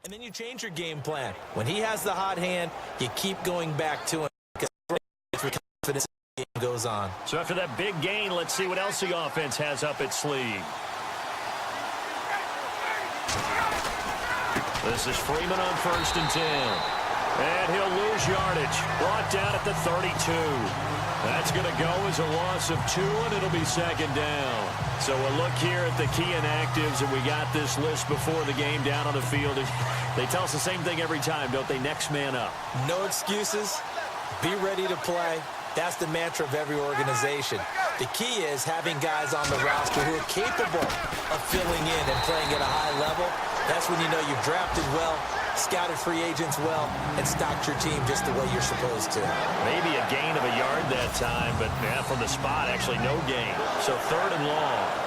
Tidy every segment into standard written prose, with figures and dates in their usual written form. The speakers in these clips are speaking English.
And then you change your game plan. When he has the hot hand, you keep going back to him because confidence as the game goes on. So after that big gain, let's see what else the offense has up its sleeve. This is Freeman on 1st and 10. And he'll lose yardage. Brought down at the 32. That's going to go as a loss of 2, and it'll be 2nd down. So we'll look here at the key inactives, and we got this list before the game down on the field. They tell us the same thing every time, don't they? Next man up. No excuses. Be ready to play. That's the mantra of every organization. The key is having guys on the roster who are capable of filling in and playing at a high level. That's when you know you've drafted well, scouted free agents well, and stocked your team just the way you're supposed to. Maybe a gain of a yard that time, but from the spot, actually no gain. So 3rd and long.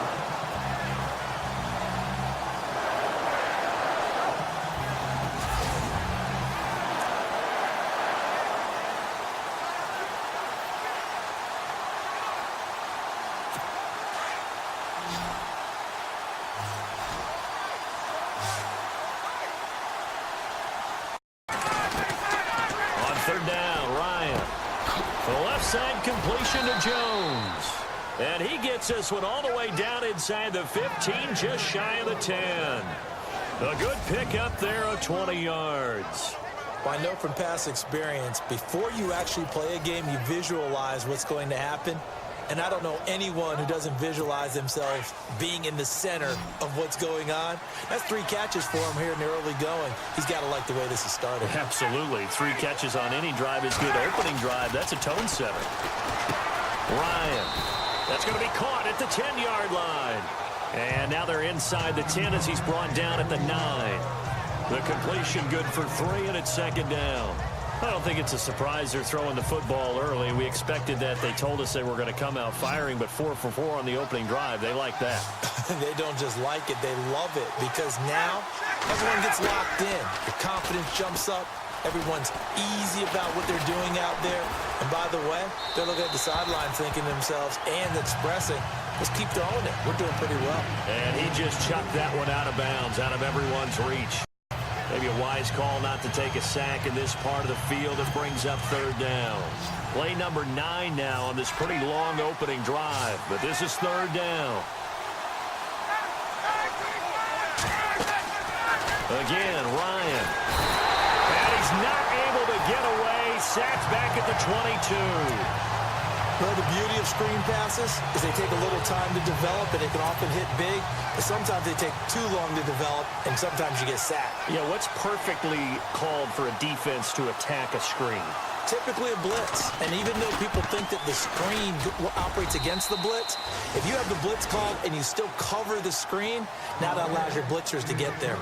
Completion to Jones. And he gets this one all the way down inside the 15, just shy of the 10. A good pickup there of 20 yards. Well, I know from past experience, before you actually play a game, you visualize what's going to happen. And I don't know anyone who doesn't visualize themselves being in the center of what's going on. That's 3 catches for him here in the early going. He's got to like the way this is started. Absolutely. 3 catches on any drive is good. Opening drive, that's a tone setter. Ryan. That's going to be caught at the 10-yard line. And now they're inside the 10 as he's brought down at the 9. The completion good for 3, and it's 2nd down. I don't think it's a surprise they're throwing the football early. We expected that. They told us they were going to come out firing, but 4 for 4 on the opening drive. They like that. They don't just like it. They love it because now everyone gets locked in. The confidence jumps up. Everyone's easy about what they're doing out there. And by the way, they're looking at the sideline thinking to themselves and expressing, let's keep throwing it. We're doing pretty well. And he just chucked that one out of bounds, out of everyone's reach. Maybe a wise call not to take a sack in this part of the field. It brings up 3rd down. Play number 9 now on this pretty long opening drive. But this is 3rd down. Again, Ryan. And he's not able to get away. Sacked back at the 22. Well, the beauty of screen passes is they take a little time to develop, and they can often hit big. But sometimes they take too long to develop, and sometimes you get sacked. Yeah, what's perfectly called for a defense to attack a screen? Typically a blitz. And even though people think that the screen operates against the blitz, if you have the blitz called and you still cover the screen, now that allows your blitzers to get there.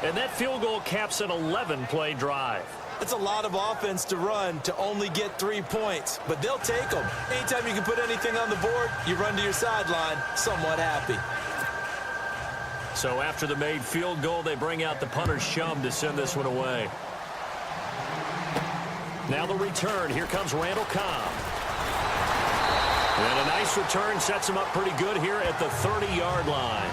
And that field goal caps an 11-play drive. That's a lot of offense to run to only get 3 points, but they'll take them. Anytime you can put anything on the board, you run to your sideline somewhat happy. So after the made field goal, they bring out the punter's shum to send this one away. Now the return. Here comes Randall Cobb. And a nice return sets him up pretty good here at the 30-yard line.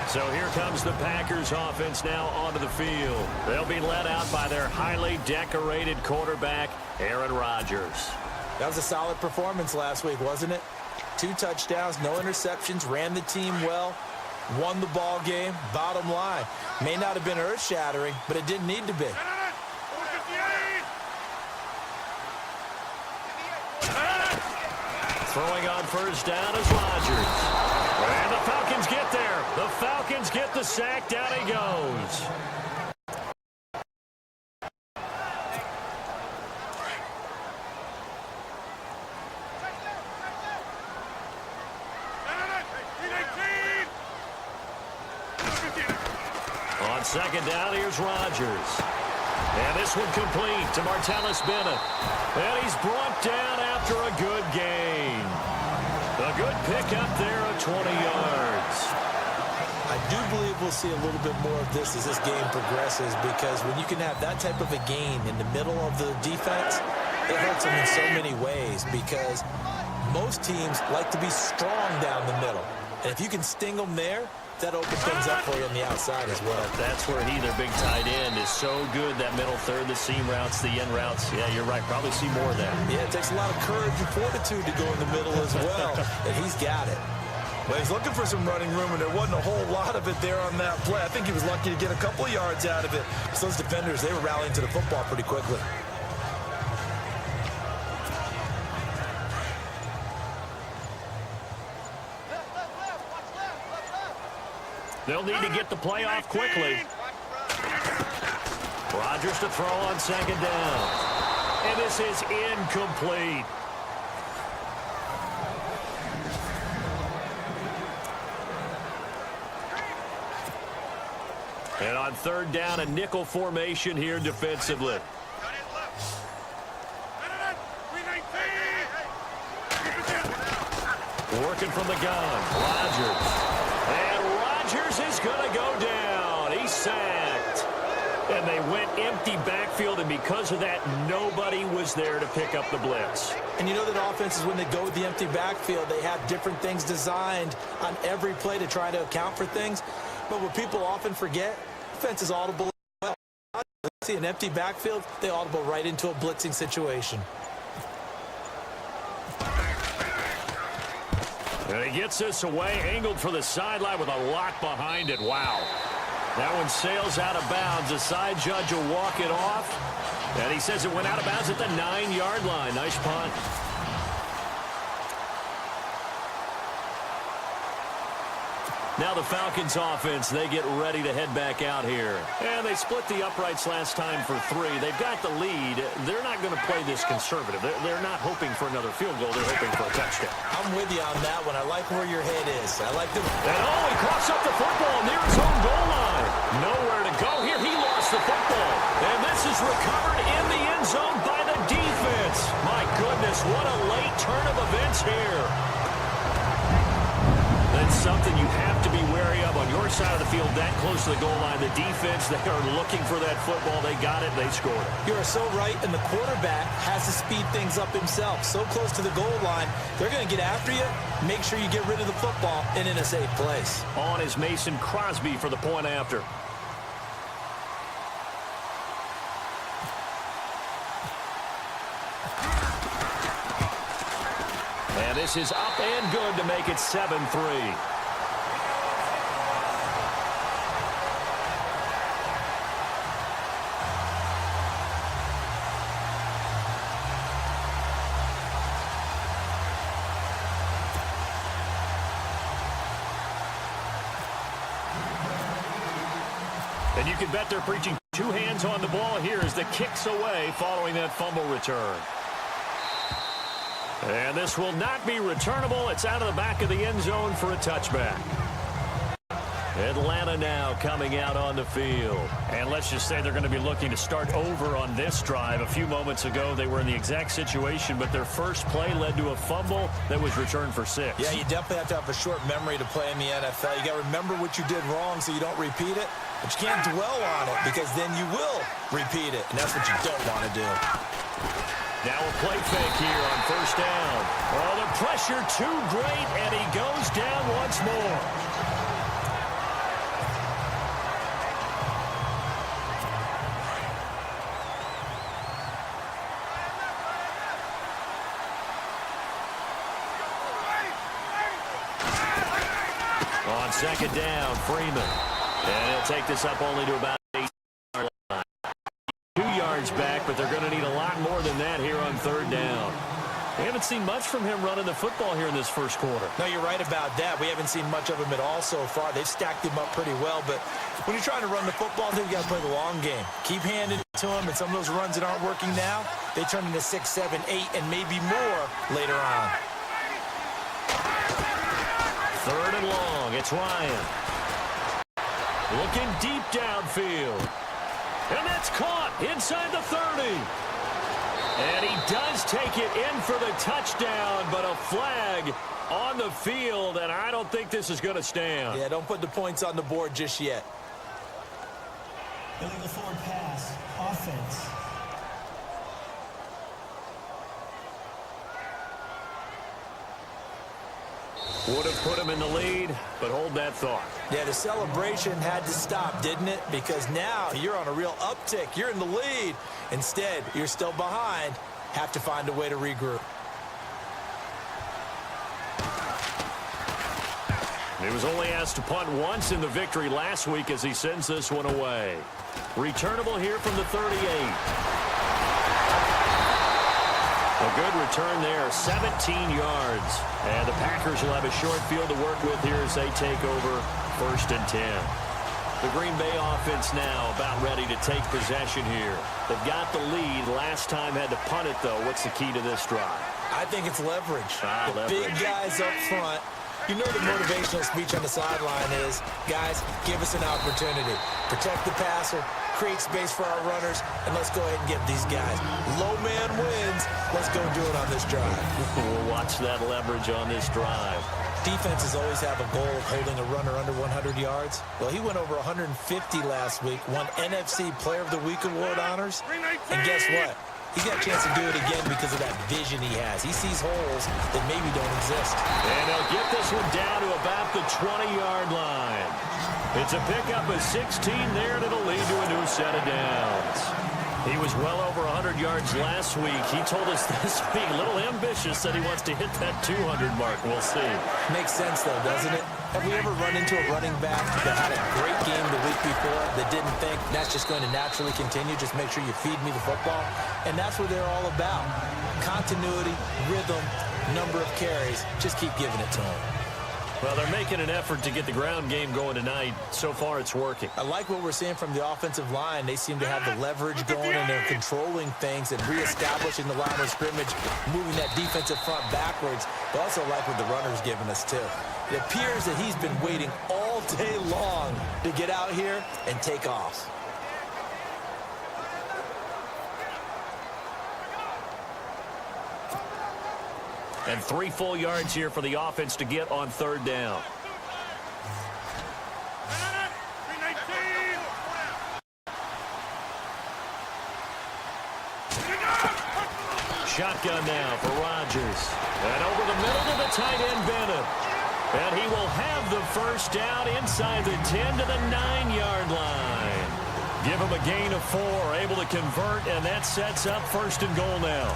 So here comes the Packers offense now onto the field. They'll be led out by their highly decorated quarterback, Aaron Rodgers. That was a solid performance last week, wasn't it? 2 touchdowns, no interceptions, ran the team well, won the ball game. Bottom line, may not have been earth-shattering, but it didn't need to be. Throwing on 1st down is Rodgers. And the Falcons get there. The Falcons get the sack. Down he goes. On 2nd down, here's Rodgers. And this one complete to Martellus Bennett. And he's brought down after a good gain. A good pickup there of 20 yards. I do believe we'll see a little bit more of this as this game progresses, because when you can have that type of a gain in the middle of the defense, it hurts them in so many ways, because most teams like to be strong down the middle. And if you can sting them there, that opens things up for you on the outside as well. That's where he, their big tight end, is so good. That middle third, the seam routes, the end routes. Yeah, you're right. Probably see more of that. Yeah, it takes a lot of courage and fortitude to go in the middle as well, and he's got it. Well, he's looking for some running room, and there wasn't a whole lot of it there on that play. I think he was lucky to get a couple yards out of it. So those defenders, they were rallying to the football pretty quickly. They'll need to get the play off quickly. Rodgers to throw on second down. And this is incomplete. And on third down, a nickel formation here defensively. Working from the gun, Rodgers. And Rodgers is going to go down. He's sacked. And they went empty backfield, and because of that, nobody was there to pick up the blitz. And you know that offenses, when they go with the empty backfield, they have different things designed on every play to try to account for things. But what people often forget, defense is audible as well. See an empty backfield, they audible right into a blitzing situation. And he gets this away, angled for the sideline with a lot behind it. Wow. That one sails out of bounds. The side judge will walk it off. And he says it went out of bounds at the 9-yard line. Nice punt. Now the Falcons offense, they get ready to head back out here. And they split the uprights last time for 3. They've got the lead. They're not going to play this conservative. They're not hoping for another field goal. They're hoping for a touchdown. I'm with you on that one. I like where your head is. I like the... And he coughs up the football near his own goal line. Nowhere to go here. He lost the football. And this is recovered in the end zone by the defense. My goodness, what a late turn of events here. That's something you have to be wary of on your side of the field, that close to the goal line. The defense, they are looking for that football. They got it. They scored. You are so right, and the quarterback has to speed things up himself. So close to the goal line, they're going to get after you. Make sure you get rid of the football and in a safe place. On is Mason Crosby for the point after. And this is up and good to make it 7-3. And you can bet they're preaching 2 hands on the ball here as the kick's away following that fumble return. And this will not be returnable. It's out of the back of the end zone for a touchback. Atlanta now coming out on the field. And let's just say they're going to be looking to start over on this drive. A few moments ago, they were in the exact situation, but their first play led to a fumble that was returned for 6. Yeah, you definitely have to have a short memory to play in the NFL. You got to remember what you did wrong so you don't repeat it. But you can't dwell on it because then you will repeat it, and that's what you don't want to do. Now a play fake here on first down. Oh, the pressure too great, and he goes down once more. On second down, Freeman. And he'll take this up only to about 8-yard line. 2 yards back, but they're going to need a lot more than that here on third down. We haven't seen much from him running the football here in this first quarter. No, you're right about that. We haven't seen much of him at all so far. They've stacked him up pretty well, but when you're trying to run the football, I think you got to play the long game. Keep handing it to him, and some of those runs that aren't working now, they turn into 6, 7, 8, and maybe more later on. Third and long. It's Ryan. Looking deep downfield. And that's caught inside the 30. And he does take it in for the touchdown, but a flag on the field, and I don't think this is going to stand. Yeah, don't put the points on the board just yet. Illegal forward pass, offense. Would have put him in the lead, but hold that thought. Yeah, the celebration had to stop, didn't it? Because now you're on a real uptick. You're in the lead. Instead, you're still behind. Have to find a way to regroup. He was only asked to punt once in the victory last week as he sends this one away. Returnable here from the 38. A good return there, 17 yards. And the Packers will have a short field to work with here as they take over 1st and 10. The Green Bay offense now about ready to take possession here. They've got the lead. Last time had to punt it, though. What's the key to this drive? I think it's leverage. The leverage. big guys up front. You know the motivational speech on the sideline is, guys, give us an opportunity. Protect the passer, create space for our runners, and let's go ahead and get these guys. Low man wins. Let's go do it on this drive. We'll watch that leverage on this drive. Defenses always have a goal of holding a runner under 100 yards. Well, he went over 150 last week, won NFC Player of the Week award honors. And guess what? He's got a chance to do it again because of that vision he has. He sees holes that maybe don't exist. And they'll get this one down to about the 20-yard line. It's a pickup of 16 there, and it'll lead to a new set of downs. He was well over 100 yards last week. He told us this week, a little ambitious, that he wants to hit that 200 mark. We'll see. Makes sense, though, doesn't it? Have we ever run into a running back that had a great game the week before that didn't think that's just going to naturally continue? Just make sure you feed me the football. And that's what they're all about. Continuity, rhythm, number of carries. Just keep giving it to them. Well, they're making an effort to get the ground game going tonight. So far, it's working. I like what we're seeing from the offensive line. They seem to have the leverage going, and they're controlling things and reestablishing the line of scrimmage, moving that defensive front backwards. But also like what the runner's giving us, too. It appears that he's been waiting all day long to get out here and take off. And 3 full yards here for the offense to get on 3rd down. Shotgun now for Rodgers. And over the middle to the tight end, Bennett. And he will have the 1st down inside the 10 to the 9-yard line. Give him a gain of 4, able to convert, and that sets up 1st and goal now.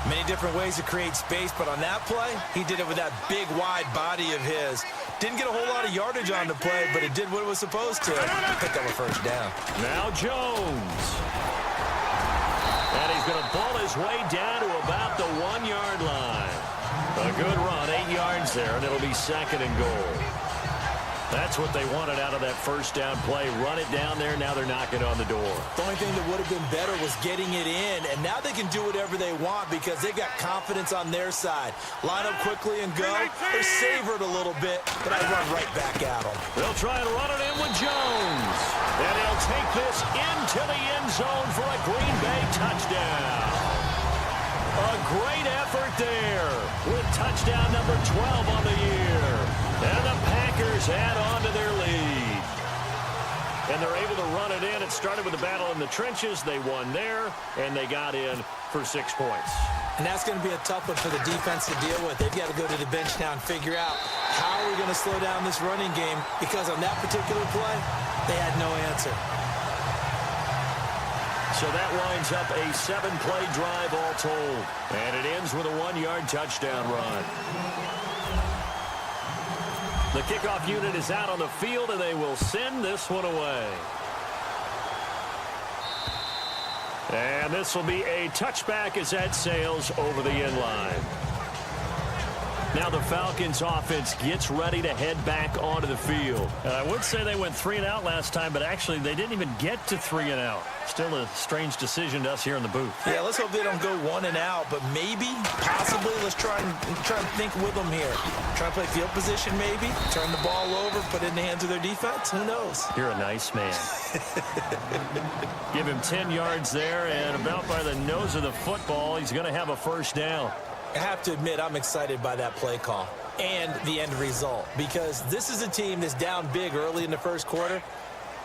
Many different ways to create space, but on that play, he did it with that big, wide body of his. Didn't get a whole lot of yardage on the play, but it did what it was supposed to. Picked up a 1st down. Now Jones. And he's going to ball his way down to about the 1-yard line. A good run, 8 yards there, and it'll be 2nd and goal. That's what they wanted out of that 1st down play. Run it down there. Now they're knocking on the door. The only thing that would have been better was getting it in, and now they can do whatever they want because they've got confidence on their side. Line up quickly and go, or savor it a little bit, but I run right back at them. They'll try and run it in with Jones. And he'll take this into the end zone for a Green Bay touchdown. A great effort there with touchdown number 12 on the year. And the Packers add on to their lead. And they're able to run it in. It started with a battle in the trenches. They won there, and they got in for 6 points. And that's going to be a tough one for the defense to deal with. They've got to go to the bench now and figure out how are we going to slow down this running game, because on that particular play, they had no answer. So that winds up a 7-play drive all told. And it ends with a 1-yard touchdown run. The kickoff unit is out on the field, and they will send this one away. And this will be a touchback as that sails over the end line. Now the Falcons offense gets ready to head back onto the field. I would say they went 3 and out last time, but actually they didn't even get to 3 and out. Still a strange decision to us here in the booth. Yeah, let's hope they don't go 1 and out, but maybe, possibly, let's try and think with them here. Try and play field position maybe, turn the ball over, put it in the hands of their defense. Who knows? You're a nice man. Give him 10 yards there, and about by the nose of the football, he's going to have a 1st down. I have to admit, I'm excited by that play call and the end result, because this is a team that's down big early in the 1st quarter,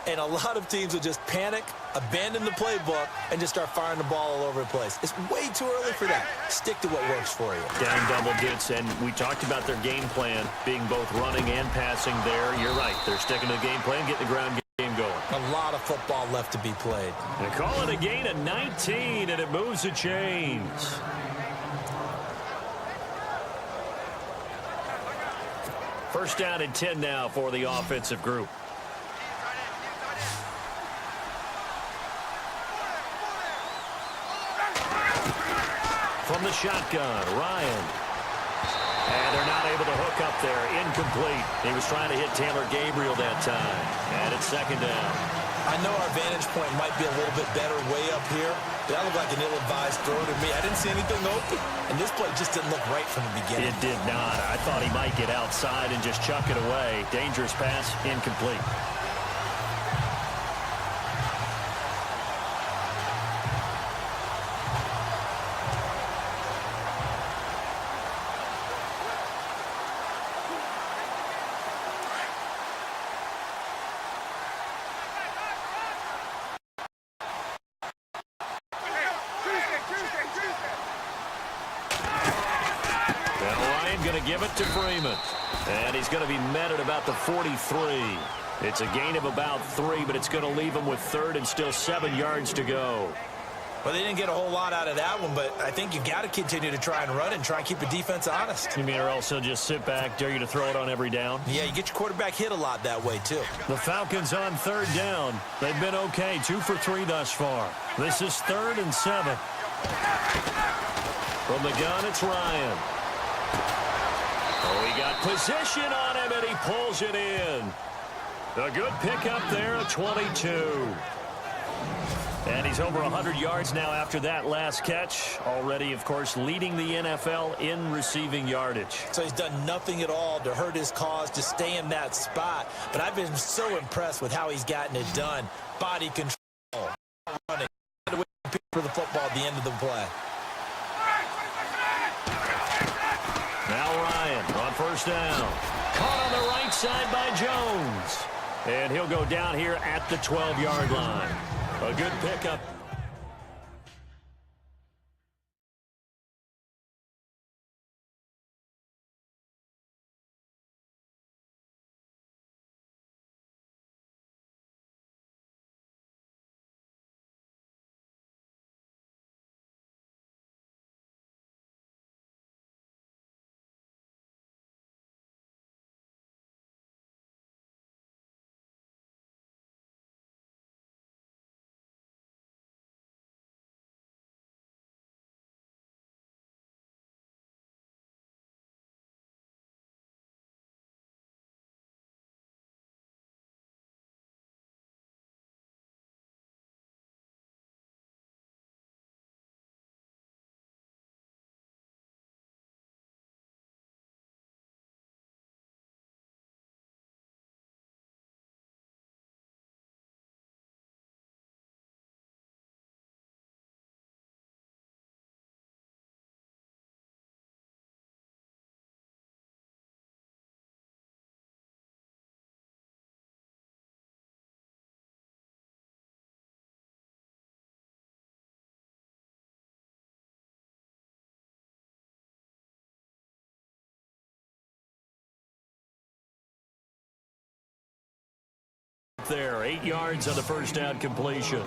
And a lot of teams will just panic, abandon the playbook, and just start firing the ball all over the place. It's way too early for that. Stick to what works for you. Down double digits, and we talked about their game plan being both running and passing there. You're right. They're sticking to the game plan, getting the ground game going. A lot of football left to be played. They call it a gain of 19, and it moves the chains. First down and 10 now for the offensive group. From the shotgun, Ryan. And they're not able to hook up there. Incomplete. He was trying to hit Taylor Gabriel that time. And it's second down. I know our vantage point might be a little bit better way up here, but that looked like an ill-advised throw to me. I didn't see anything open, and this play just didn't look right from the beginning. It did not. I thought he might get outside and just chuck it away. Dangerous pass, incomplete. Give it to Freeman. And he's going to be met at about the 43. It's a gain of about 3, but it's going to leave him with third and still 7 yards to go. Well, they didn't get a whole lot out of that one, but I think you've got to continue to try and run and try and keep the defense honest. You mean or also just sit back, dare you to throw it on every down? Yeah, you get your quarterback hit a lot that way, too. The Falcons on third down. They've been okay, 2 for 3 thus far. This is 3rd and 7. From the gun, it's Ryan. Oh, he got position on him, and he pulls it in. A good pickup there, a 22. And he's over 100 yards now after that last catch. Already, of course, leading the NFL in receiving yardage. So he's done nothing at all to hurt his cause, to stay in that spot. But I've been so impressed with how he's gotten it done. Body control, running, for the football at the end of the play. Now Ryan on first down. Caught on the right side by Jones. And he'll go down here at the 12-yard line. A good pickup. There, 8 yards on the first down completion.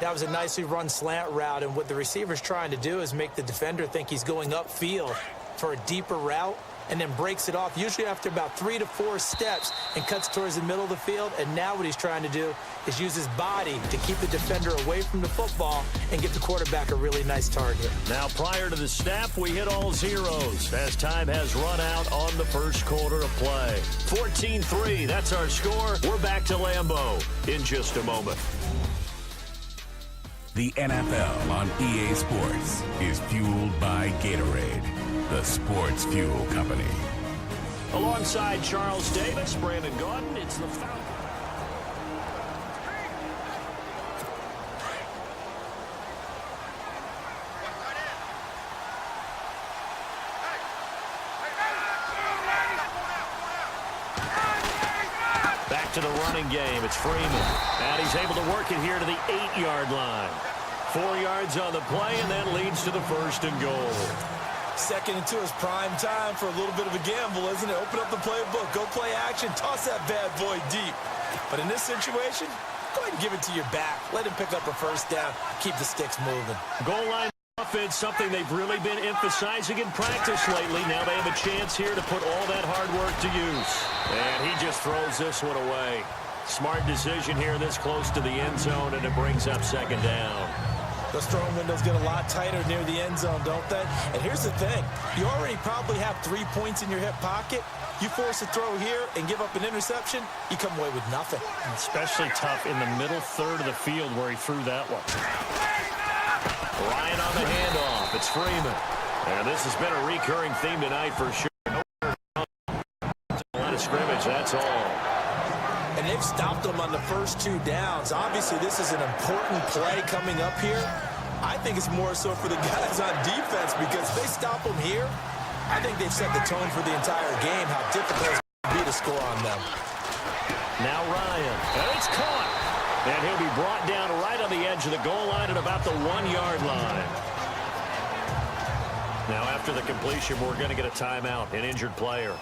That was a nicely run slant route, and what the receiver's trying to do is make the defender think he's going upfield for a deeper route, and then breaks it off, usually after about 3 to 4 steps, and cuts towards the middle of the field. And now what he's trying to do is use his body to keep the defender away from the football and get the quarterback a really nice target. Now, prior to the snap, we hit all zeros as time has run out on the first quarter of play. 14-3, that's our score. We're back to Lambeau in just a moment. The NFL on EA Sports is fueled by Gatorade, the sports fuel company. Alongside Charles Davis, Brandon Gordon, it's the Falcons. Back to the running game. It's Freeman. And he's able to work it here to the 8-yard line. 4 yards on the play, and that leads to the 1st and goal. 2nd and 2 is prime time for a little bit of a gamble, isn't it? Open up the playbook, go play action, toss that bad boy deep. But in this situation, go ahead and give it to your back. Let him pick up a 1st down. Keep the sticks moving. Goal line offense, something they've really been emphasizing in practice lately. Now they have a chance here to put all that hard work to use. And he just throws this one away. Smart decision here this close to the end zone, and it brings up 2nd down. Those throwing windows get a lot tighter near the end zone, don't they? And here's the thing. You already probably have 3 points in your hip pocket. You force a throw here and give up an interception, you come away with nothing. Especially tough in the middle third of the field where he threw that one. Ryan on the handoff. It's Freeman. And this has been a recurring theme tonight for sure. A lot of scrimmage, that's all. And they've stopped them on the first 2 downs. Obviously, this is an important play coming up here. I think it's more so for the guys on defense because if they stop them here, I think they've set the tone for the entire game, how difficult it's going to be to score on them. Now Ryan. And it's caught. And he'll be brought down right on the edge of the goal line at about the 1-yard line. Now after the completion, we're going to get a timeout, an injured player.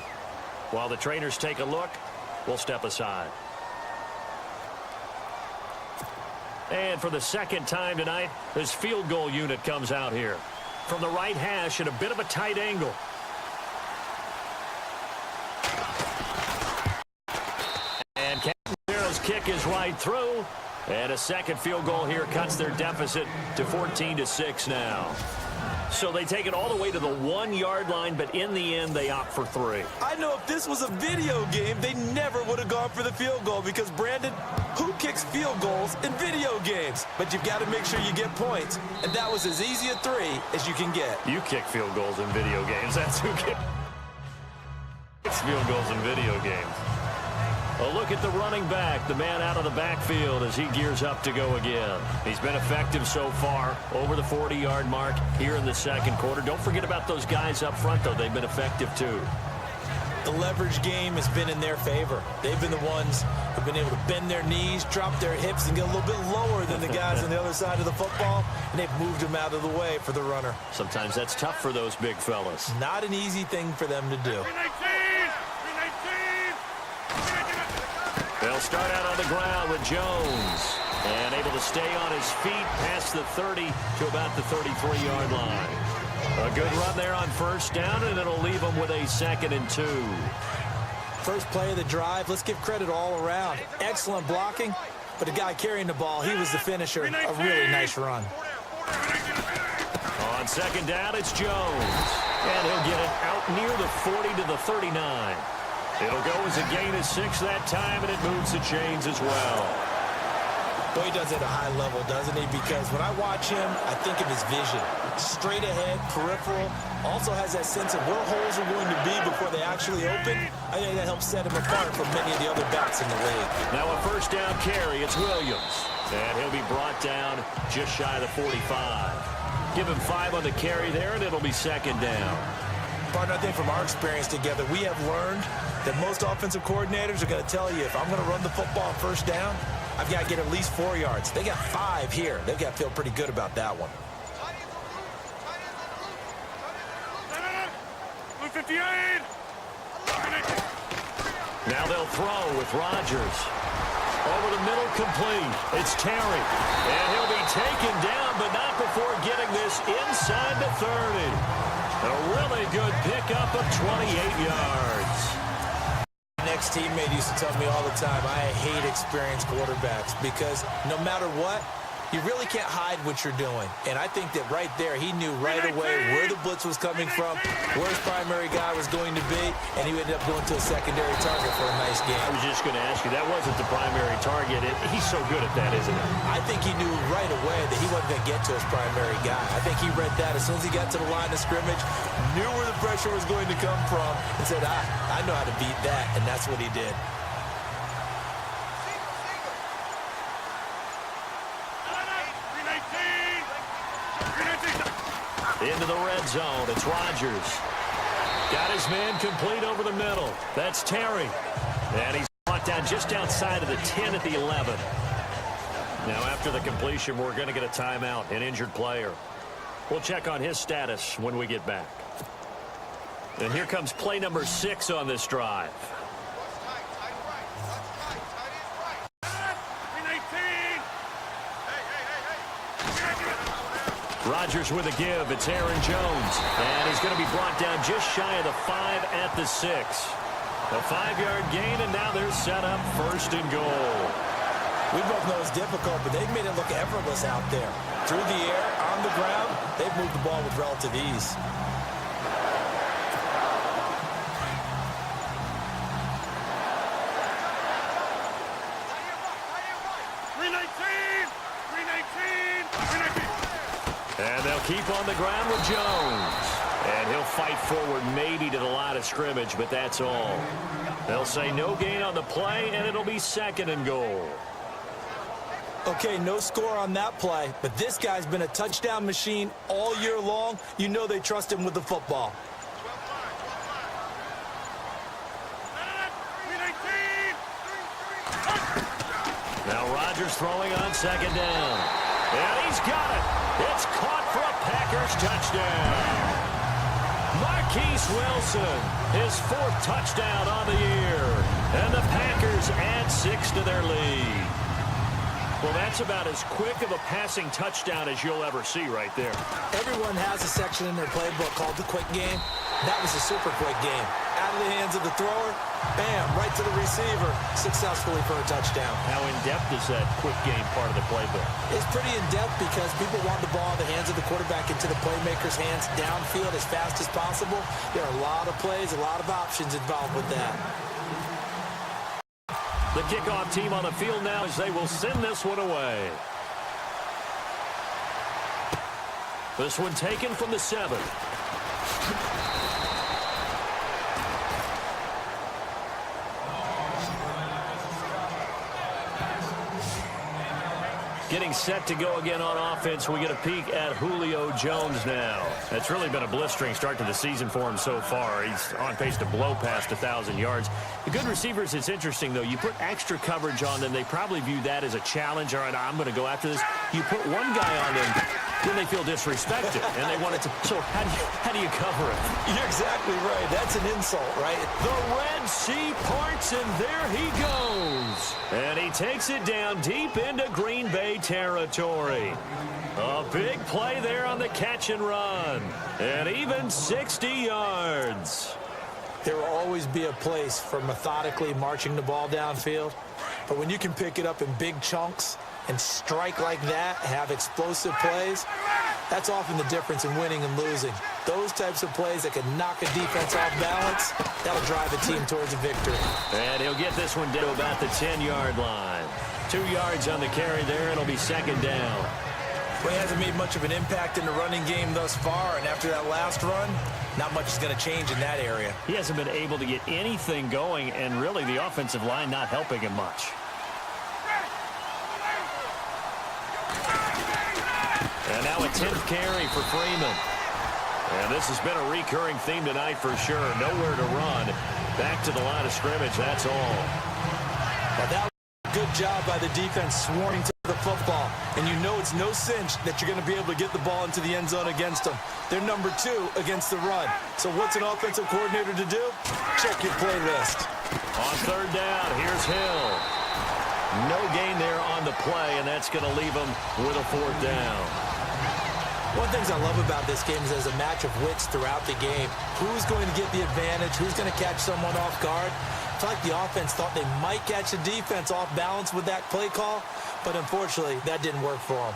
While the trainers take a look, we'll step aside. And for the 2nd time tonight, this field goal unit comes out here. From the right hash at a bit of a tight angle. And Caballero's kick is right through. And a 2nd field goal here cuts their deficit to 14-6 now. So they take it all the way to the 1-yard line, but in the end, they opt for 3. I know if this was a video game, they never would have gone for the field goal because, Brandon, who kicks field goals in video games? But you've got to make sure you get points, and that was as easy a 3 as you can get. You kick field goals in video games. That's who kicks field goals in video games. A look at the running back, the man out of the backfield as he gears up to go again. He's been effective so far, over the 40-yard mark here in the 2nd quarter. Don't forget about those guys up front, though. They've been effective, too. The leverage game has been in their favor. They've been the ones who've been able to bend their knees, drop their hips, and get a little bit lower than the guys on the other side of the football, and they've moved them out of the way for the runner. Sometimes that's tough for those big fellas. Not an easy thing for them to do. They'll start out on the ground with Jones. And able to stay on his feet past the 30 to about the 33-yard line. A good run there on 1st down, and it'll leave them with a 2nd and 2. First play of the drive, let's give credit all around. Excellent blocking, but the guy carrying the ball, he was the finisher. A really nice run. On 2nd down, it's Jones. And he'll get it out near the 40 to the 39. It'll go as a gain of 6 that time, and it moves the chains as well. Boy, he does it at a high level, doesn't he? Because when I watch him, I think of his vision. Straight ahead, peripheral. Also has that sense of where holes are going to be before they actually open. I think that helps set him apart from many of the other backs in the league. Now a 1st down carry. It's Williams. And he'll be brought down just shy of the 45. Give him 5 on the carry there, and it'll be 2nd down. Partner, I think from our experience together, we have learned that most offensive coordinators are going to tell you, if I'm going to run the football on 1st down, I've got to get at least 4 yards. They got 5 here. They've got to feel pretty good about that one. Now they'll throw with Rodgers. Over the middle, complete. It's Terry. And he'll be taken down, but not before getting this inside the 30. A really good pickup of 28 yards. Next teammate used to tell me all the time, I hate experienced quarterbacks because no matter what, you really can't hide what you're doing. And I think that right there, he knew right away where the blitz was coming from, where his primary guy was going to be, and he ended up going to a secondary target for a nice game. I was just going to ask you, that wasn't the primary target. He's so good at that, isn't he? I think he knew right away that he wasn't going to get to his primary guy. I think he read that as soon as he got to the line of scrimmage, knew where the pressure was going to come from, and said, I know how to beat that, and that's what he did. Into the red zone. It's Rodgers. Got his man complete over the middle. That's Terry. And he's brought brought down just outside of the 10 at the 11. Now, after the completion, we're going to get a timeout, an injured player. We'll check on his status when we get back. And here comes play number 6 on this drive. Rodgers with a give. It's Aaron Jones. And he's going to be brought down just shy of the 5 at the 6. A 5-yard gain, and now they're set up 1st and goal. We both know it's difficult, but they've made it look effortless out there. Through the air, on the ground, they've moved the ball with relative ease. And they'll keep on the ground with Jones. And he'll fight forward maybe to the line of scrimmage, but that's all. They'll say no gain on the play, and it'll be 2nd and goal. Okay, no score on that play, but this guy's been a touchdown machine all year long. You know they trust him with the football. Now Rodgers throwing on 2nd down. And he's got it. It's caught for a Packers touchdown. Marquise Wilson, his 4th touchdown on the year. And the Packers add 6 to their lead. Well, that's about as quick of a passing touchdown as you'll ever see right there. Everyone has a section in their playbook called the quick game. That was a super quick game. Out of the hands of the thrower, bam, right to the receiver, successfully for a touchdown. How in-depth is that quick game part of the playbook? It's pretty in-depth because people want the ball in the hands of the quarterback into the playmaker's hands downfield as fast as possible. There are a lot of plays, a lot of options involved with that. The kickoff team on the field now as they will send this one away. This one taken from the 7. Getting set to go again on offense. We get a peek at Julio Jones now. It's really been a blistering start to the season for him so far. He's on pace to blow past 1,000 yards. The good receivers, it's interesting, though. You put extra coverage on them, they probably view that as a challenge. All right, I'm going to go after this. You put one guy on them, then they feel disrespected, and they want it to. So how do you cover it? You're exactly right. That's an insult, right? The Red Sea parts, and there he goes. And he takes it down deep into GreenBay territory. A big play there on the catch and run. And even 60 yards. There will always be a place for methodically marching the ball downfield. But when you can pick it up in big chunks and strike like that, have explosive plays, that's often the difference in winning and losing. Those types of plays that can knock a defense off balance, that'll drive a team towards a victory. And he'll get this one down to about the 10-yard line. 2 yards on the carry there. It'll be 2nd down. Well, he hasn't made much of an impact in the running game thus far, and after that last run, not much is going to change in that area. He hasn't been able to get anything going, and really the offensive line not helping him much. And now a 10th carry for Freeman. And this has been a recurring theme tonight for sure. Nowhere to run. Back to the line of scrimmage, that's all. Well, that was a good job by the defense swarming to the football. And you know it's no cinch that you're going to be able to get the ball into the end zone against them. They're number 2 against the run. So what's an offensive coordinator to do? Check your playlist. On 3rd down, here's Hill. No gain there on the play, and that's going to leave him with a 4th down. One of the things I love about this game is there's a match of wits throughout the game. Who's going to get the advantage? Who's going to catch someone off guard? I feel like the offense thought they might catch the defense off balance with that play call, but unfortunately, that didn't work for them.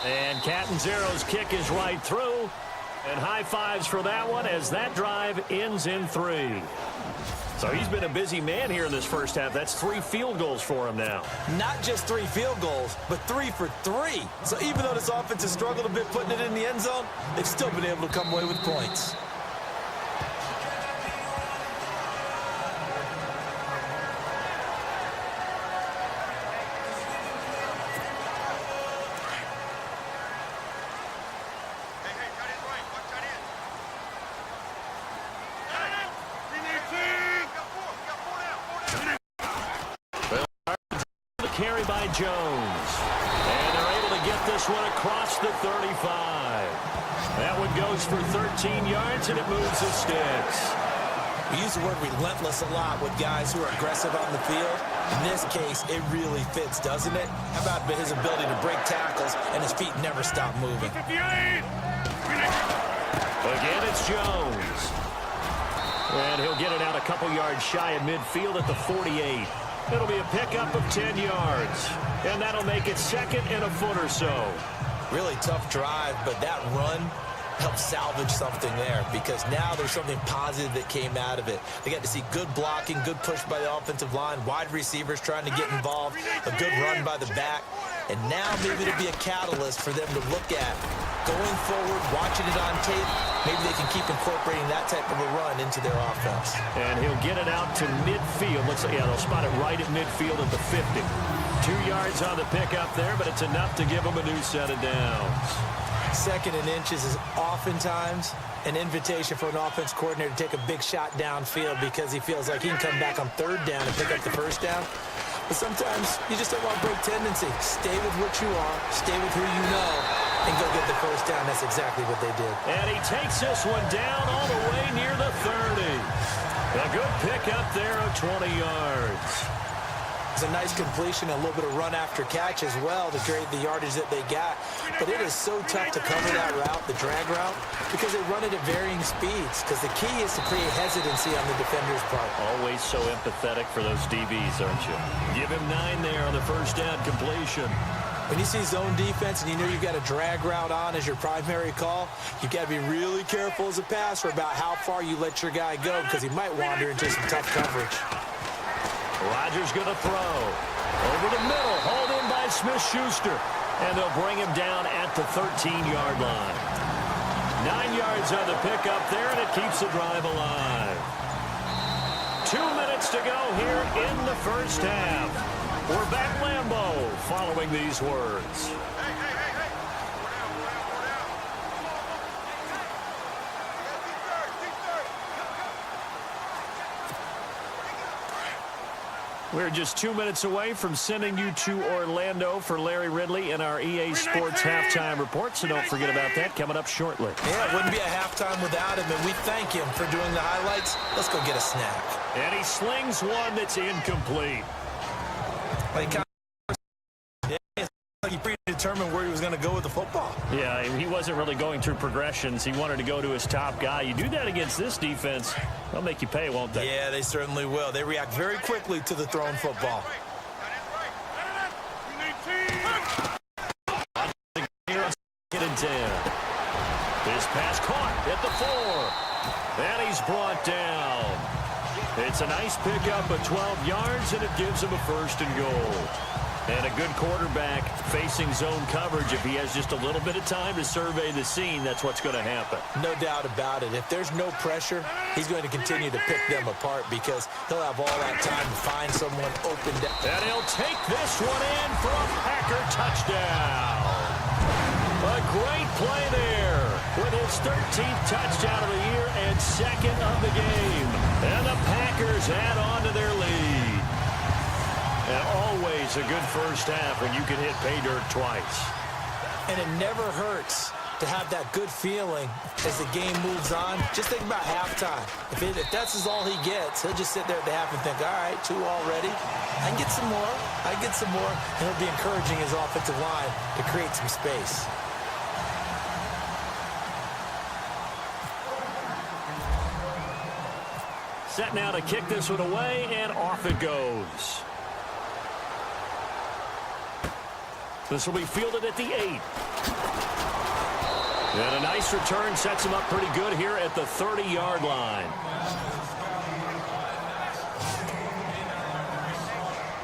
And Catanzaro's kick is right through. And high fives for that one as that drive ends in 3. So he's been a busy man here in this first half. That's 3 field goals for him now. Not just 3 field goals, but 3 for 3. So even though this offense has struggled a bit putting it in the end zone, they've still been able to come away with points. Jones. And they're able to get this one across the 35. That one goes for 13 yards, and it moves the sticks. We use the word relentless a lot with guys who are aggressive on the field. In this case, it really fits, doesn't it? How about his ability to break tackles and his feet never stop moving? Again, it's Jones. And he'll get it out a couple yards shy of midfield at the 48. It'll be a pickup of 10 yards. And that'll make it second and a foot or so. Really tough drive, but that run helped salvage something there because now there's something positive that came out of it. They got to see good blocking, good push by the offensive line, wide receivers trying to get involved, a good run by the back, and now maybe it'll be a catalyst for them to look at going forward, watching it on tape. Maybe they can keep incorporating that type of a run into their offense. And he'll get it out to midfield. Looks like, yeah, they'll spot it right at midfield at the 50. 2 yards on the pickup there, but it's enough to give them a new set of downs. Second and inches is oftentimes an invitation for an offense coordinator to take a big shot downfield because he feels like he can come back on third down and pick up the first down. But sometimes you just don't want to break tendency. Stay with what you are, stay with who you know, and go get the first down. That's exactly what they did. And he takes this one down all the way near the 30. A good pickup there of 20 yards. It's a nice completion, a little bit of run after catch as well to create the yardage that they got. But it is so tough to cover that route, the drag route, because they run it at varying speeds. Because the key is to create hesitancy on the defender's part. Always so empathetic for those DBs, aren't you? Give him 9 there on the first down completion. When you see zone defense and you know you've got a drag route on as your primary call, you've got to be really careful as a passer about how far you let your guy go because he might wander into some tough coverage. Rodgers going to throw. Over the middle, hauled in by Smith-Schuster. And they'll bring him down at the 13-yard line. 9 yards on the pickup there, and it keeps the drive alive. 2 minutes to go here in the first half. We're back Lambeau following these words. We're just 2 minutes away from sending you to Orlando for Larry Ridley in our EA Sports Halftime Report, so don't forget about that coming up shortly. Yeah, it wouldn't be a halftime without him, and we thank him for doing the highlights. Let's go get a snack. And he slings one that's incomplete. He predetermined where he was going to go with the football. Yeah, he wasn't really going through progressions. He wanted to go to his top guy. You do that against this defense, they'll make you pay, won't they? Yeah, they certainly will. They react very quickly to the thrown football. Get in 10. His pass caught at the 4. And he's brought down. It's a nice pickup of 12 yards, and it gives him a first and goal. And a good quarterback facing zone coverage. If he has just a little bit of time to survey the scene, that's what's going to happen. No doubt about it. If there's no pressure, he's going to continue to pick them apart because he'll have all that time to find someone open. And he'll take this one in for a Packer touchdown. A great play there with his 13th touchdown of the year and second of the game. And the Packers add on to their lead. And always a good first half when you can hit pay dirt twice. And it never hurts to have that good feeling as the game moves on. Just think about halftime. If that's all he gets, he'll just sit there at the half and think, all right, 2 already. I can get some more. I can get some more. And he'll be encouraging his offensive line to create some space. Set now to kick this one away, and off it goes. This will be fielded at the 8. And a nice return sets him up pretty good here at the 30-yard line.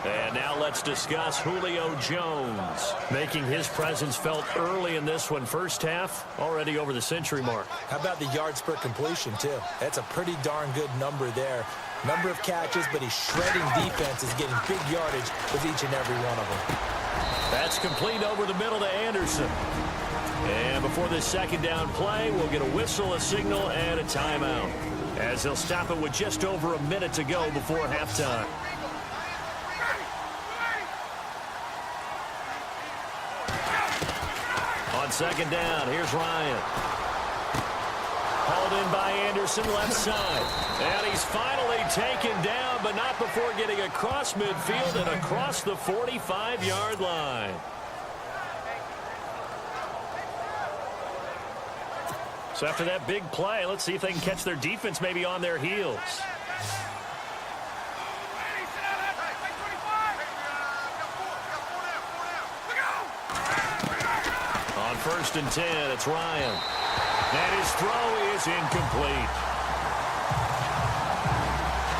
And now let's discuss Julio Jones, making his presence felt early in this one. First half, already over the century mark. How about the yards per completion, too? That's a pretty darn good number there. Number of catches, but he's shredding defenses, getting big yardage with each and every one of them. That's complete over the middle to Anderson. And before this second down play, we'll get a whistle, a signal, and a timeout, as they'll stop it with just over a minute to go before halftime. second down. Here's Ryan. Hauled in by Anderson, left side. And he's finally taken down, but not before getting across midfield and across the 45-yard line. So after that big play, let's see if they can catch their defense maybe on their heels. On 1st and 10, it's Ryan. And his throw is incomplete.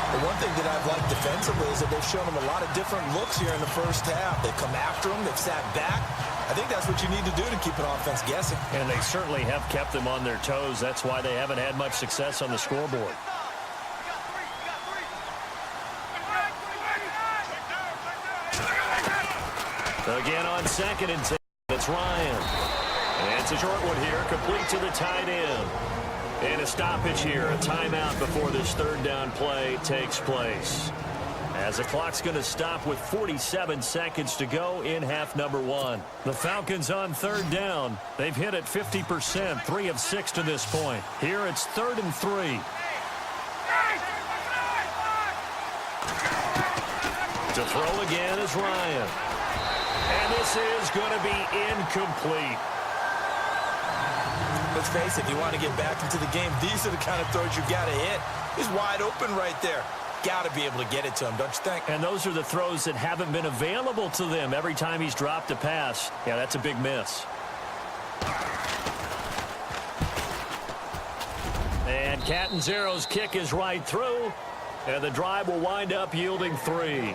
The one thing that I've liked defensively is that they've shown him a lot of different looks here in the first half. They've come after him. They've sat back. I think that's what you need to do to keep an offense guessing. And they certainly have kept them on their toes. That's why they haven't had much success on the scoreboard. Again on 2nd and 10, it's Ryan. And it's a short one here, complete to the tight end. And a stoppage here, a timeout before this 3rd down play takes place. As the clock's going to stop with 47 seconds to go in half number 1. The Falcons on 3rd down. They've hit it 50%, 3 of 6 to this point. Here it's 3rd and 3. To throw again is Ryan. And this is going to be incomplete. Let's face it, if you want to get back into the game, these are the kind of throws you got to hit. He's wide open right there. Got to be able to get it to him, don't you think? And those are the throws that haven't been available to them every time he's dropped a pass. Yeah, that's a big miss. And Catanzaro's kick is right through. And the drive will wind up yielding 3.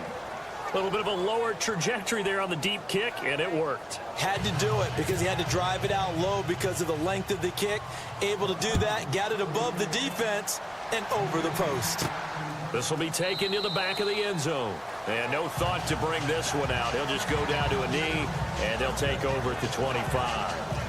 A little bit of a lower trajectory there on the deep kick, and it worked. Had to do it because he had to drive it out low because of the length of the kick. Able to do that, got it above the defense and over the post. This will be taken to the back of the end zone. And no thought to bring this one out. He'll just go down to a knee, and they'll take over at the 25.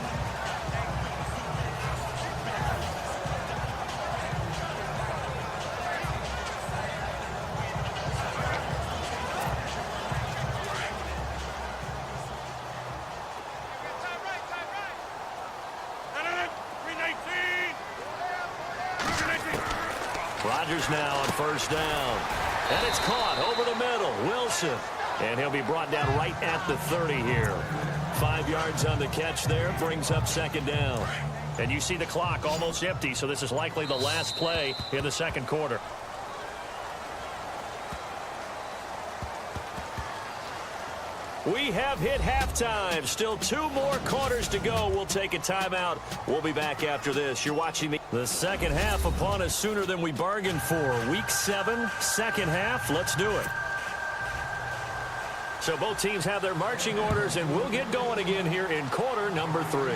Rodgers now on 1st down. And it's caught over the middle. Wilson. And he'll be brought down right at the 30 here. 5 yards on the catch there. Brings up 2nd down. And you see the clock almost empty, so this is likely the last play in the 2nd quarter. We have hit halftime. Still 2 more quarters to go. We'll take a timeout. We'll be back after this. You're watching the 2nd half upon us sooner than we bargained for. Week 7, 2nd half. Let's do it. So both teams have their marching orders, and we'll get going again here in quarter number 3.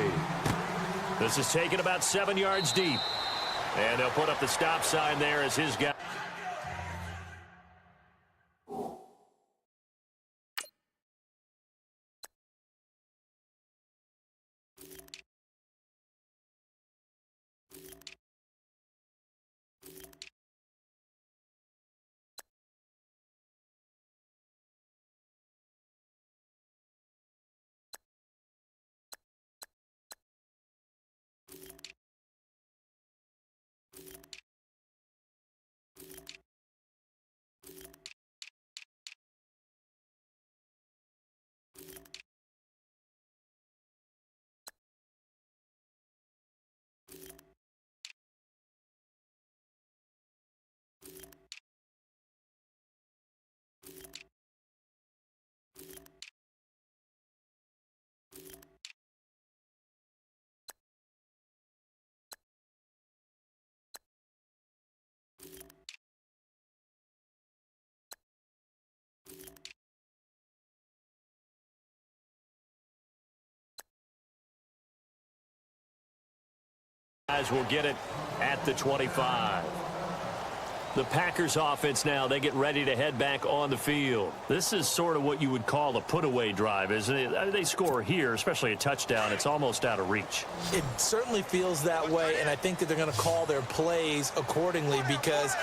This is taken about 7 yards deep. And they'll put up the stop sign there as his guy. Guys will get it at the 25. The Packers offense now, they get ready to head back on the field. This is sort of what you would call a put-away drive, isn't it? They score here, especially a touchdown. It's almost out of reach. It certainly feels that way, and I think that they're going to call their plays accordingly because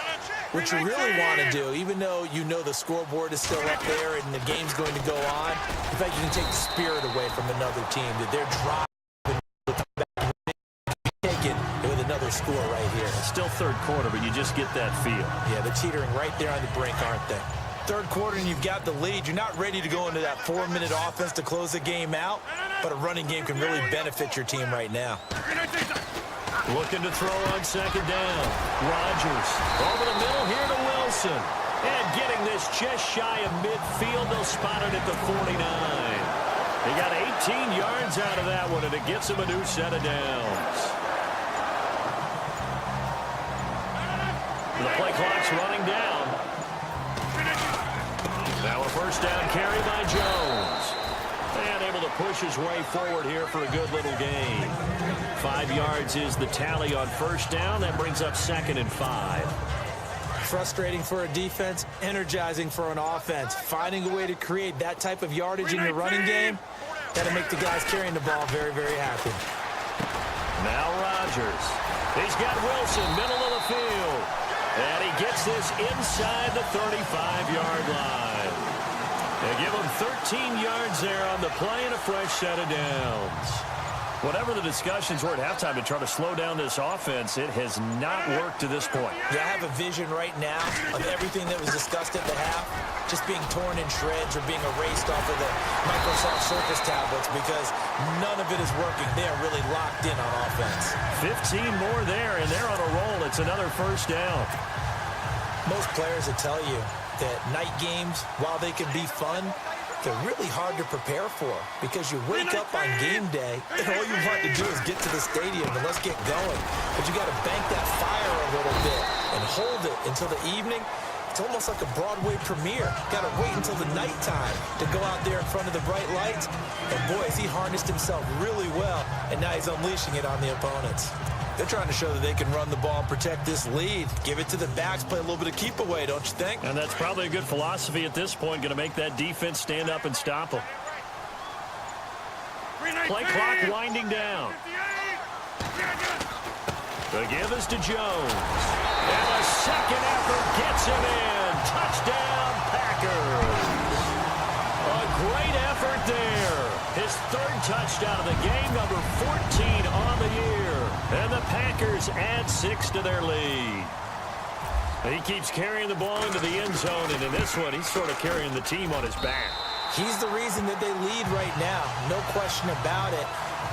what you really want to do, even though you know the scoreboard is still up there and the game's going to go on, in fact, you can take the spirit away from another team, that they're driving their score right here. It's still third quarter, but you just get that feel. Yeah, they're teetering right there on the brink, aren't they? Third quarter and you've got the lead. You're not ready to go into that 4-minute offense to close the game out, but a running game can really benefit your team right now. Looking to throw on second down. Rodgers over the middle here to Wilson. And getting this just shy of midfield. They'll spot it at the 49. He got 18 yards out of that one, and it gets him a new set of downs. The play clock's running down. Now a first down carry by Jones. And able to push his way forward here for a good little gain. 5 yards is the tally on first down. That brings up 2nd and 5. Frustrating for a defense, energizing for an offense. Finding a way to create that type of yardage in your running game, that'll make the guys carrying the ball very, very happy. Now Rodgers. He's got Wilson, middle of the field. And he gets this inside the 35-yard line. They give him 13 yards there on the play and a fresh set of downs. Whatever the discussions were at halftime to try to slow down this offense, it has not worked to this point. Yeah, I have a vision right now of everything that was discussed at the half just being torn in shreds or being erased off of the Microsoft Surface tablets because none of it is working. They are really locked in on offense. 15 more there, and they're on a roll. It's another first down. Most players will tell you that night games, while they can be fun, they're really hard to prepare for because you wake up on game day and all you want to do is get to the stadium and let's get going. But you got to bank that fire a little bit and hold it until the evening. It's almost like a Broadway premiere. Got to wait until the nighttime to go out there in front of the bright lights. And boy, has he harnessed himself really well, and now he's unleashing it on the opponents. They're trying to show that they can run the ball and protect this lead. Give it to the backs, play a little bit of keep away, don't you think? And that's probably a good philosophy at this point, going to make that defense stand up and stop them. Play clock winding down. The give is to Jones. And a second effort gets him in. Touchdown, Packers. A great effort there. His third touchdown of the game, number 14 on the year. And the Packers add 6 to their lead. He keeps carrying the ball into the end zone, and in this one, he's sort of carrying the team on his back. He's the reason that they lead right now. No question about it.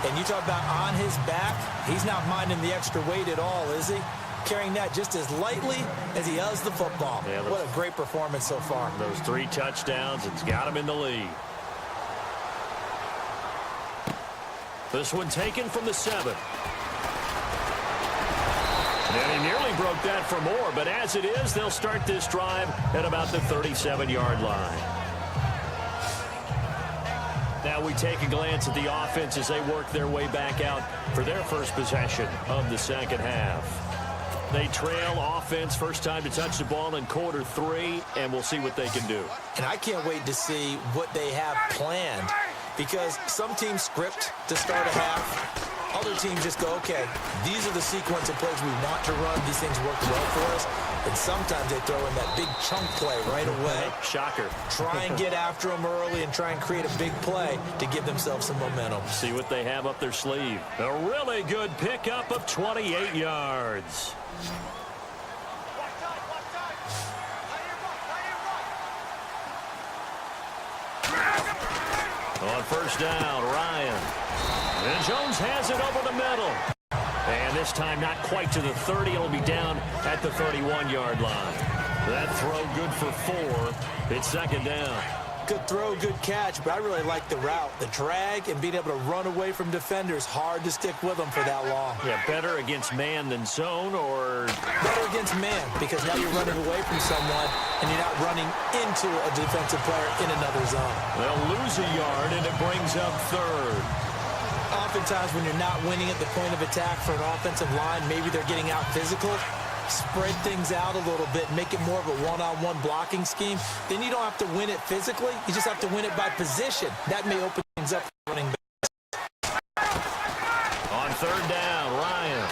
And you talk about on his back, he's not minding the extra weight at all, is he? Carrying that just as lightly as he does the football. Yeah, what a great performance so far. Those 3 touchdowns, it's got him in the lead. This one taken from the 7. And he nearly broke that for more, but as it is, they'll start this drive at about the 37-yard line. Now we take a glance at the offense as they work their way back out for their first possession of the second half. They trail offense, first time to touch the ball in quarter 3, and we'll see what they can do. And I can't wait to see what they have planned, because some teams script to start a half. Other teams just go, okay, these are the sequence of plays we want to run. These things work well for us. And sometimes they throw in that big chunk play right away. Shocker. Try and get after them early and try and create a big play to give themselves some momentum. See what they have up their sleeve. A really good pickup of 28 yards. On first down, Ryan. And Jones has it over the middle. And this time not quite to the 30. It'll be down at the 31-yard line. That throw good for 4. It's second down. Good throw, good catch, but I really like the route. The drag and being able to run away from defenders. Hard to stick with them for that long. Yeah, better against man than zone, or? Better against man, because now you're running away from someone and you're not running into a defensive player in another zone. They'll lose a yard, and it brings up 3rd. Oftentimes when you're not winning at the point of attack for an offensive line, maybe they're getting out physical. Spread things out a little bit, make it more of a one-on-one blocking scheme. Then you don't have to win it physically. You just have to win it by position. That may open things up for running back. On third down, Ryan.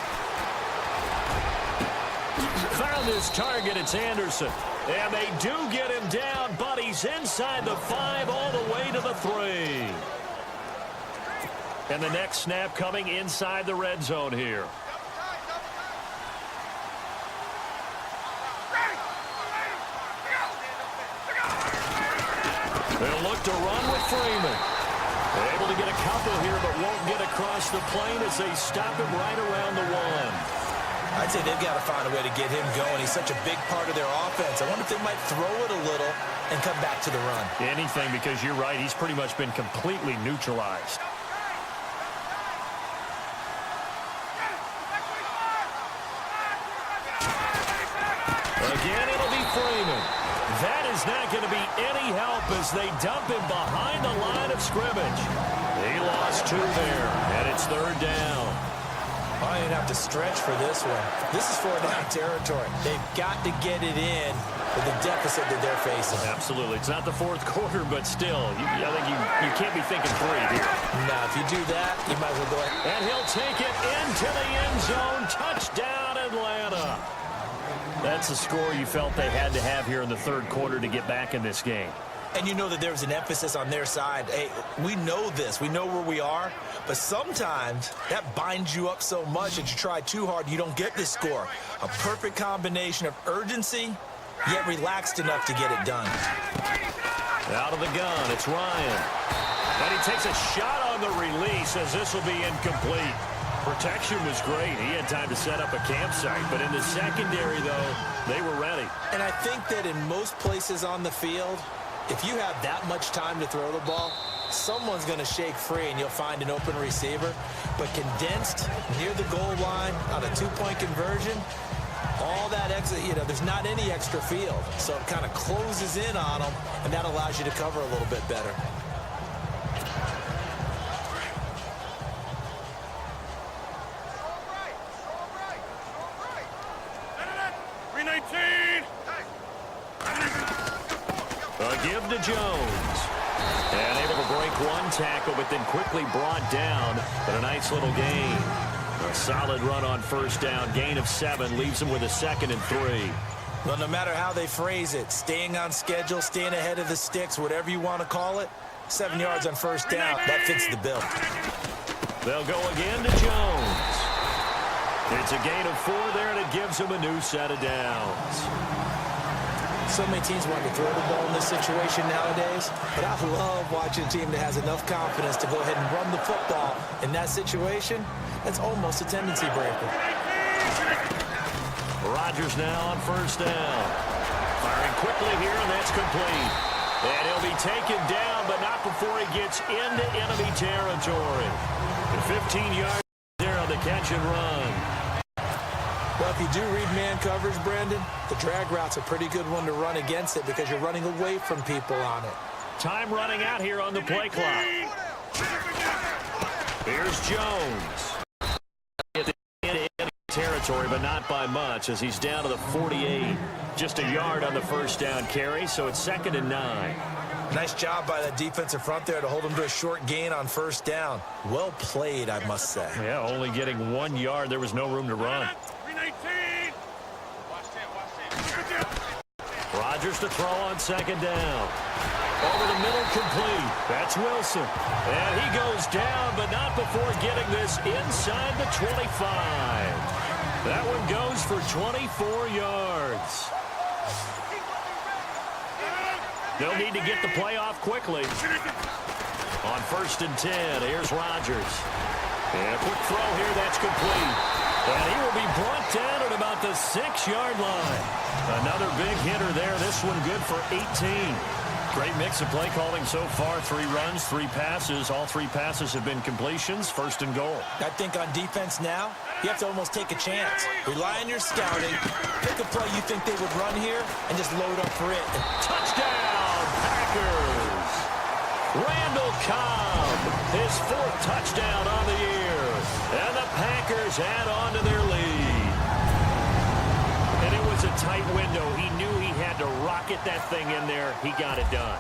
Found his target. It's Anderson. And they do get him down, but he's inside the 5 all the way to the 3. And the next snap coming inside the red zone here. They'll look to run with Freeman. They're able to get a couple here, but won't get across the plane as they stop him right around the 1. I'd say they've got to find a way to get him going. He's such a big part of their offense. I wonder if they might throw it a little and come back to the run. Anything, because you're right. He's pretty much been completely neutralized. Again, it'll be Freeman. That is not going to be any help as they dump him behind the line of scrimmage. He lost 2 there, and it's 3rd down. I don't even have to stretch for this one. This is 4-down territory. They've got to get it in with the deficit that they're facing. Absolutely. It's not the 4th quarter, but still, I think you can't be thinking 3 here. No, if you do that, you might as well go ahead. And he'll take it into the end zone. Touchdown, Atlanta. That's a score you felt they had to have here in the 3rd quarter to get back in this game. And you know that there's an emphasis on their side. Hey, we know this. We know where we are. But sometimes that binds you up so much that you try too hard, you don't get this score. A perfect combination of urgency, yet relaxed enough to get it done. Out of the gun, it's Ryan. And he takes a shot on the release as this will be incomplete. Protection was great. He had time to set up a campsite. But in the secondary, though, they were ready. And I think that in most places on the field, if you have that much time to throw the ball, someone's going to shake free and you'll find an open receiver. But condensed near the goal line on a 2-point conversion, all that extra, there's not any extra field. So it kind of closes in on them, and that allows you to cover a little bit better. A give to Jones. And able to break 1 tackle, but then quickly brought down. But a nice little gain. A solid run on 1st down. Gain of 7 leaves him with a 2nd and 3. Well, no matter how they phrase it, staying on schedule, staying ahead of the sticks, whatever you want to call it, 7 yards on 1st down, that fits the bill. They'll go again to Jones. It's a gain of 4 there, and it gives him a new set of downs. So many teams want to throw the ball in this situation nowadays, but I love watching a team that has enough confidence to go ahead and run the football in that situation. That's almost a tendency breaker. Rodgers now on 1st down. Firing quickly here, and that's complete. And he'll be taken down, but not before he gets into enemy territory. And 15 yards there on the catch and run. Well, if you do read man coverage, Brandon, the drag route's a pretty good one to run against it because you're running away from people on it. Time running out here on the play clock. Here's Jones. Into territory, but not by much as he's down to the 48. Just a yard on the 1st down carry, so it's 2nd and 9. Nice job by that defensive front there to hold him to a short gain on 1st down. Well played, I must say. Yeah, only getting 1 yard. There was no room to run. Rodgers to throw on 2nd down. Over the middle, complete. That's Wilson. And he goes down, but not before getting this inside the 25. That one goes for 24 yards. They'll need to get the play off quickly. On 1st and 10, here's Rodgers. And a quick throw here, that's complete. And he will be brought down at about the 6-yard line. Another big hitter there. This one good for 18. Great mix of play calling so far. 3 runs, 3 passes. All 3 passes have been completions. 1st and goal. I think on defense now, you have to almost take a chance. Rely on your scouting. Pick a play you think they would run here and just load up for it. Touchdown, Packers! Randall Cobb, his 4th touchdown on the year. And the Packers add on to their lead. And it was a tight window. He knew he had to rocket that thing in there. He got it done.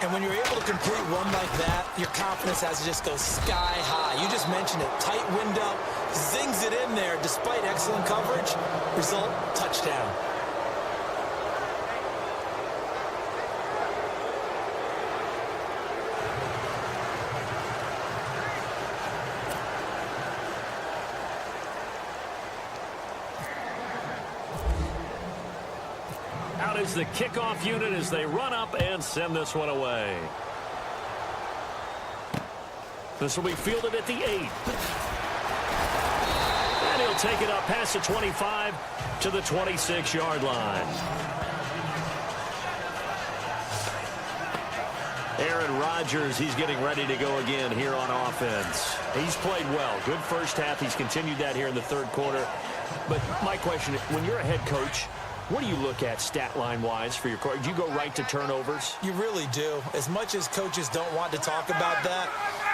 And when you're able to complete one like that, your confidence has to just go sky high. You just mentioned it. Tight window, zings it in there despite excellent coverage. Result, touchdown. Out is the kickoff unit as they run up and send this one away. This will be fielded at the 8. And he'll take it up past the 25 to the 26-yard line. Aaron Rodgers, he's getting ready to go again here on offense. He's played well. Good first half. He's continued that here in the third quarter. But my question, when you're a head coach, what do you look at stat line-wise for your coach? Do you go right to turnovers? You really do. As much as coaches don't want to talk about that,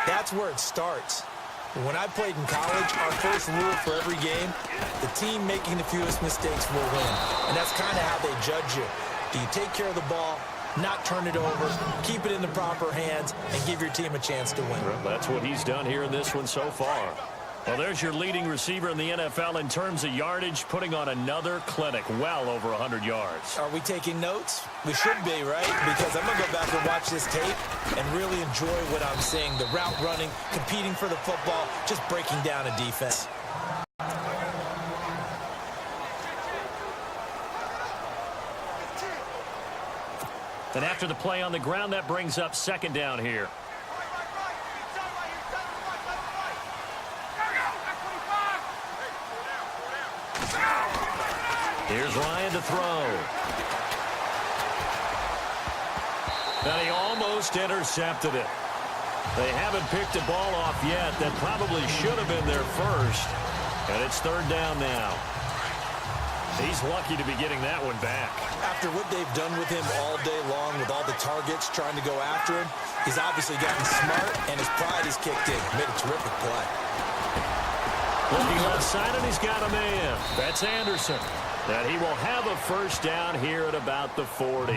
that's where it starts. When I played in college, our first rule for every game, the team making the fewest mistakes will win. And that's kind of how they judge you. Do you take care of the ball, not turn it over, keep it in the proper hands, and give your team a chance to win? Well, that's what he's done here in this one so far. Well, there's your leading receiver in the NFL in terms of yardage, putting on another clinic, well over 100 yards. Are we taking notes? We should be, right? Because I'm going to go back and watch this tape and really enjoy what I'm seeing. The route running, competing for the football, just breaking down a defense. And after the play on the ground, that brings up second down here. Here's Ryan to throw. And he almost intercepted it. They haven't picked a ball off yet. That probably should have been their first. And it's third down now. He's lucky to be getting that one back. After what they've done with him all day long with all the targets trying to go after him, he's obviously gotten smart, and his pride is kicked in. Made a terrific play. Looking left side, and he's got a man. That's Anderson. And he will have a first down here at about the 40.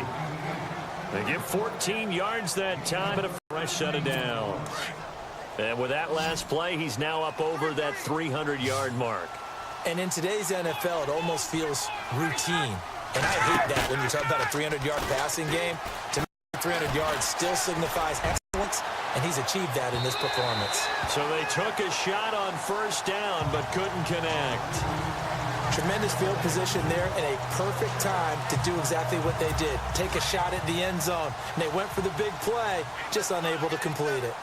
They get 14 yards that time and a fresh set of downs. And with that last play, he's now up over that 300-yard mark. And in today's NFL, it almost feels routine. And I hate that when you're talking about a 300-yard passing game. To me, 300 yards still signifies excellence, and he's achieved that in this performance. So they took a shot on first down, but couldn't connect. Tremendous field position there and a perfect time to do exactly what they did. Take a shot at the end zone. And they went for the big play, just unable to complete it.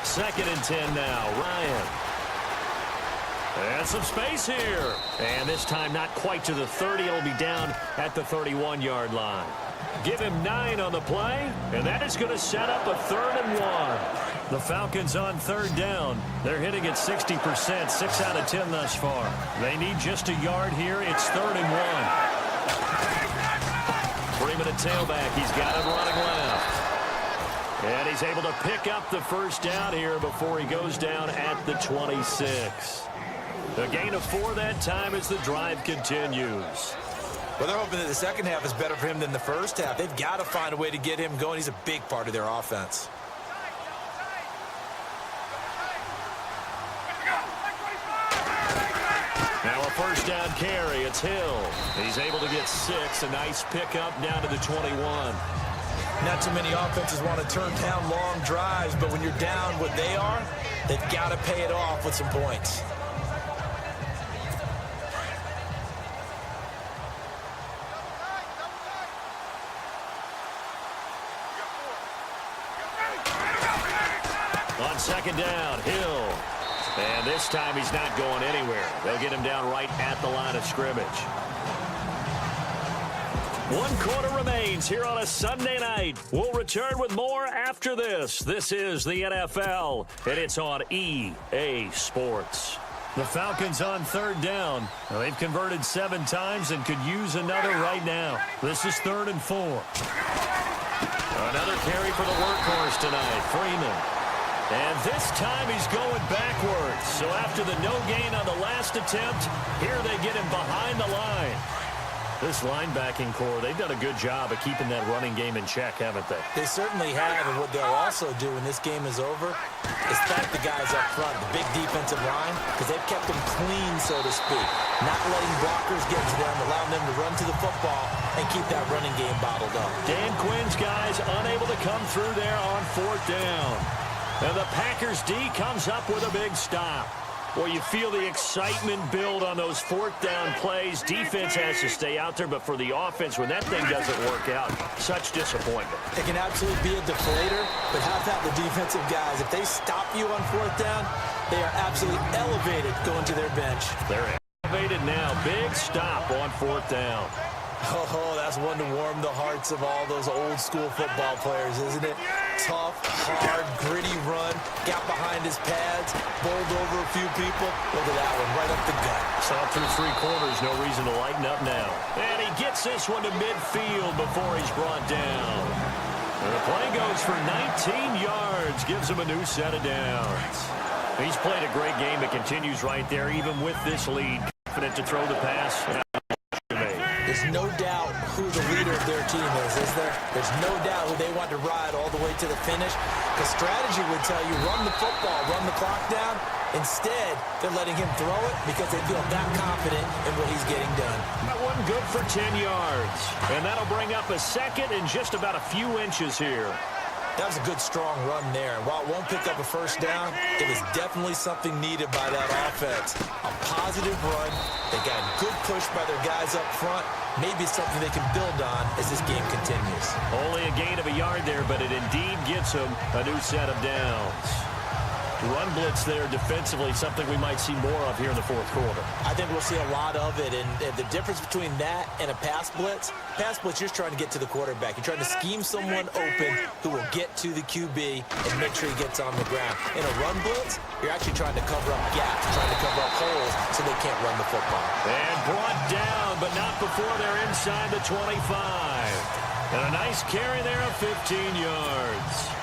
Second and 10 now. Ryan. And some space here. And this time not quite to the 30. It'll be down at the 31-yard line. Give him 9 on the play, and that is going to set up a 3rd and 1. The Falcons on third down. They're hitting at 60%, 6 out of 10 thus far. They need just a yard here. It's 3rd and 1. Freeman at tailback. He's got it running left. And he's able to pick up the first down here before he goes down at the 26. A gain of 4 that time as the drive continues. Well, they're hoping that the second half is better for him than the first half. They've got to find a way to get him going. He's a big part of their offense. Now a first down carry. It's Hill. He's able to get 6. A nice pickup down to the 21. Not too many offenses want to turn down long drives, but when you're down what they are, they've got to pay it off with some points. On second down, Hill. And this time he's not going anywhere. They'll get him down right at the line of scrimmage. 1 quarter remains here on a Sunday night. We'll return with more after this. This is the NFL, and it's on EA Sports. The Falcons on third down. Well, they've converted 7 times and could use another right now. This is 3rd and 4. Another carry for the workhorse tonight, Freeman. And this time he's going backwards. So after the no gain on the last attempt, here they get him behind the line. This linebacking core, they've done a good job of keeping that running game in check, haven't they? They certainly have, and what they'll also do when this game is over is thank the guys up front, the big defensive line, because they've kept them clean, so to speak. Not letting blockers get to them, allowing them to run to the football and keep that running game bottled up. Dan Quinn's guys unable to come through there on 4th down. And the Packers D comes up with a big stop. Well, you feel the excitement build on those fourth down plays. Defense has to stay out there, but for the offense, when that thing doesn't work out, such disappointment. It can absolutely be a deflator, but how about the defensive guys? If they stop you on fourth down, they are absolutely elevated going to their bench. They're elevated now. Big stop on fourth down. Oh, that's one to warm the hearts of all those old-school football players, isn't it? Tough, hard, gritty run, got behind his pads, bowled over a few people. Look at that one, right up the gut. Saw through three quarters, no reason to lighten up now. And he gets this one to midfield before he's brought down. And the play goes for 19 yards, gives him a new set of downs. He's played a great game. It continues right there, even with this lead. Confident to throw the pass. There's no doubt who the leader of their team is there? There's no doubt who they want to ride all the way to the finish. Because strategy would tell you, run the football, run the clock down. Instead, they're letting him throw it because they feel that confident in what he's getting done. That one good for 10 yards. And that'll bring up a second and just about a few inches here. That was a good, strong run there. And while it won't pick up a first down, it was definitely something needed by that offense. A positive run. They got a good push by their guys up front. Maybe something they can build on as this game continues. Only a gain of a yard there, but it indeed gets them a new set of downs. Run blitz there defensively, something we might see more of here in the fourth quarter. I think we'll see a lot of it, and the difference between that and a pass blitz, you're just trying to get to the quarterback. You're trying to scheme someone open who will get to the QB and make sure he gets on the ground. In a run blitz, you're actually trying to cover up gaps, trying to cover up holes so they can't run the football. And brought down, but not before they're inside the 25. And a nice carry there of 15 yards.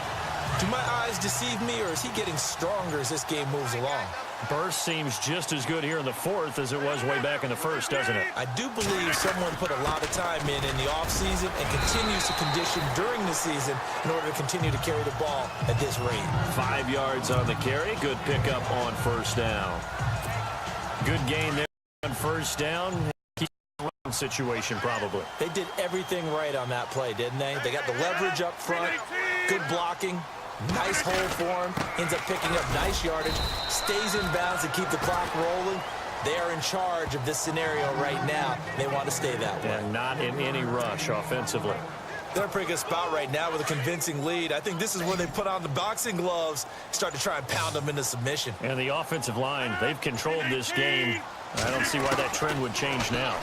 Do my eyes deceive me, or is he getting stronger as this game moves along? Burst seems just as good here in the fourth as it was way back in the first, doesn't it? I do believe someone put a lot of time in the offseason and continues to condition during the season in order to continue to carry the ball at this rate. 5 yards on the carry. Good pickup on first down. Good gain there on first down. Situation probably. They did everything right on that play, didn't they? They got the leverage up front, good blocking, nice hole for him, ends up picking up nice yardage, stays in bounds to keep the clock rolling. They are in charge of this scenario right now. They want to stay that way. And not in any rush offensively. They're in a pretty good spot right now with a convincing lead. I think this is where they put on the boxing gloves, start to try and pound them into submission. And the offensive line, they've controlled this game. I don't see why that trend would change now.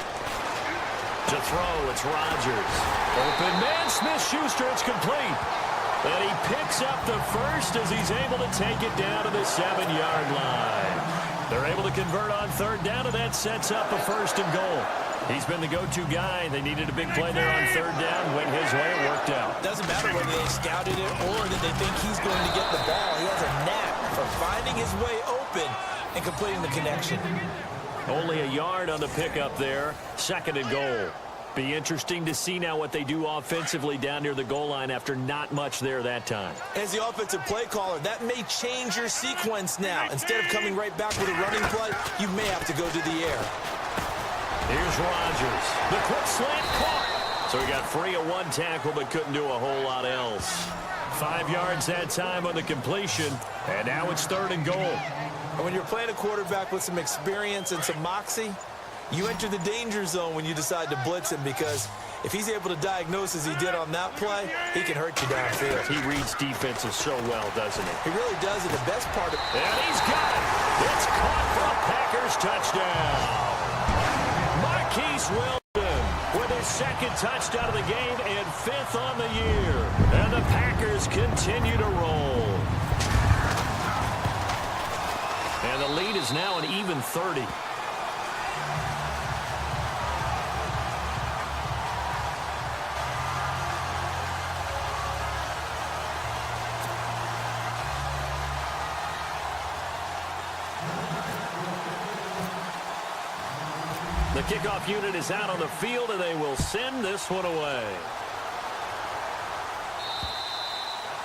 To throw, it's Rodgers. Open man, Smith-Schuster, it's complete. And he picks up the first as he's able to take it down to the 7-yard line. They're able to convert on third down, and that sets up a first and goal. He's been the go-to guy. They needed a big play there on third down. Went his way, it worked out. Doesn't matter whether they scouted it or that they think he's going to get the ball. He has a knack for finding his way open and completing the connection. Only a yard on the pickup there. Second and goal. Be interesting to see now what they do offensively down near the goal line after not much there that time. As the offensive play caller, that may change your sequence now. Instead of coming right back with a running play, you may have to go to the air. Here's Rodgers. The quick slant caught. So he got free of one tackle but couldn't do a whole lot else. 5 yards that time on the completion. And now it's third and goal. And when you're playing a quarterback with some experience and some moxie, you enter the danger zone when you decide to blitz him, because if he's able to diagnose as he did on that play, he can hurt you downfield. He reads defenses so well, doesn't he? He really does, and the best part of it. And he's got it. It's caught for a Packers touchdown. Marquise Wilson with his second touchdown of the game and 5th on the year. And the Packers continue to roll. And the lead is now an even 30. The kickoff unit is out on the field, and they will send this one away.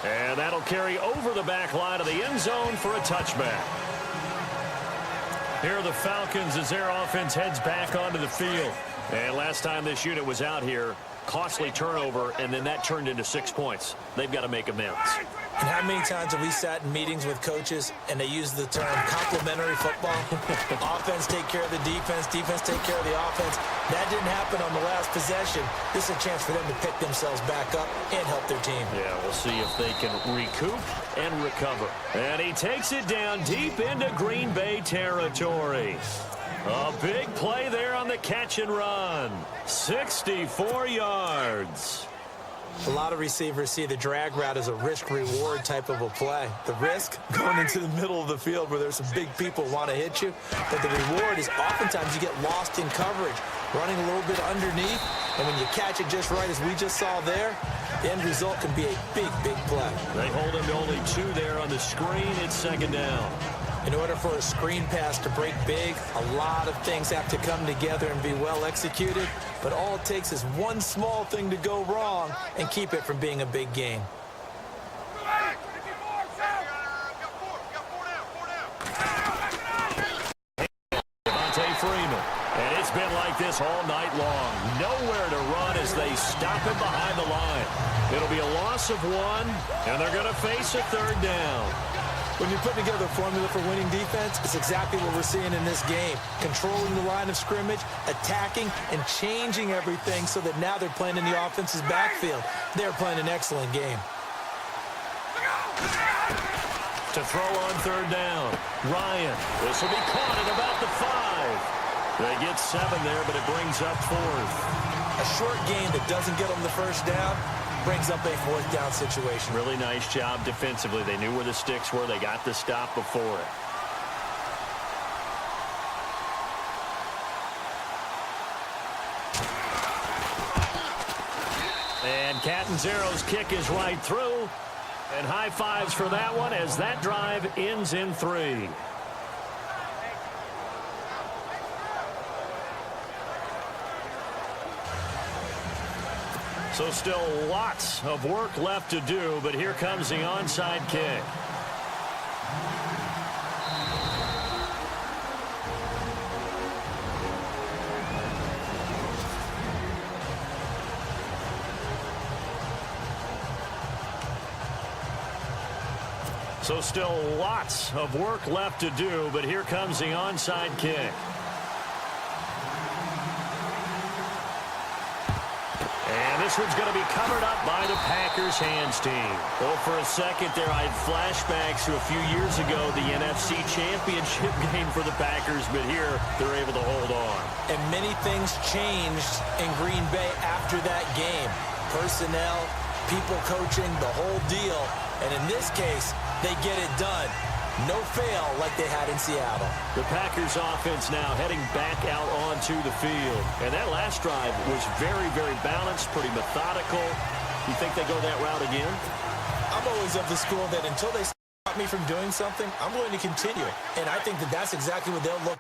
And that'll carry over the back line of the end zone for a touchback. Here are the Falcons as their offense heads back onto the field. And last time this unit was out here, costly turnover, and then that turned into 6 points. They've got to make amends. And how many times have we sat in meetings with coaches and they use the term complementary football? Offense take care of the defense, defense take care of the offense. That didn't happen on the last possession. This is a chance for them to pick themselves back up and help their team. Yeah, we'll see if they can recoup and recover. And he takes it down deep into Green Bay territory. A big play there on the catch and run. 64 yards. A lot of receivers see the drag route as a risk-reward type of a play. The risk, going into the middle of the field where there's some big people who want to hit you. But the reward is oftentimes you get lost in coverage, running a little bit underneath. And when you catch it just right, as we just saw there, the end result can be a big, big play. They hold him to only 2 there on the screen. It's second down. In order for a screen pass to break big, a lot of things have to come together and be well executed. But all it takes is one small thing to go wrong and keep it from being a big game. Freeman. And it's been like this all night long. Nowhere to run as they stop him behind the line. It'll be a loss of 1, and they're going to face a third down. When you're putting together a formula for winning defense, it's exactly what we're seeing in this game. Controlling the line of scrimmage, attacking, and changing everything so that now they're playing in the offense's backfield. They're playing an excellent game. To throw on third down, Ryan. This will be caught at about the 5. They get 7 there, but it brings up 4th. A short gain that doesn't get them the first down brings up a 4th down situation. Really nice job defensively. They knew where the sticks were. They got the stop before it. And Catanzaro's kick is right through. And high fives for that one as that drive ends in 3. So still lots of work left to do, but here comes the onside kick. So still lots of work left to do, but here comes the onside kick. And this one's going to be covered up by the Packers hands team. Well, for a second there, I had flashbacks to a few years ago, the NFC Championship game for the Packers, but here they're able to hold on. And many things changed in Green Bay after that game. Personnel, people coaching, the whole deal. And in this case, they get it done. No fail like they had in Seattle. The Packers offense now heading back out onto the field. And that last drive was very, very balanced, pretty methodical. You think they go that route again? I'm always of the school that until they stop me from doing something, I'm going to continue it. And I think that that's exactly what they'll look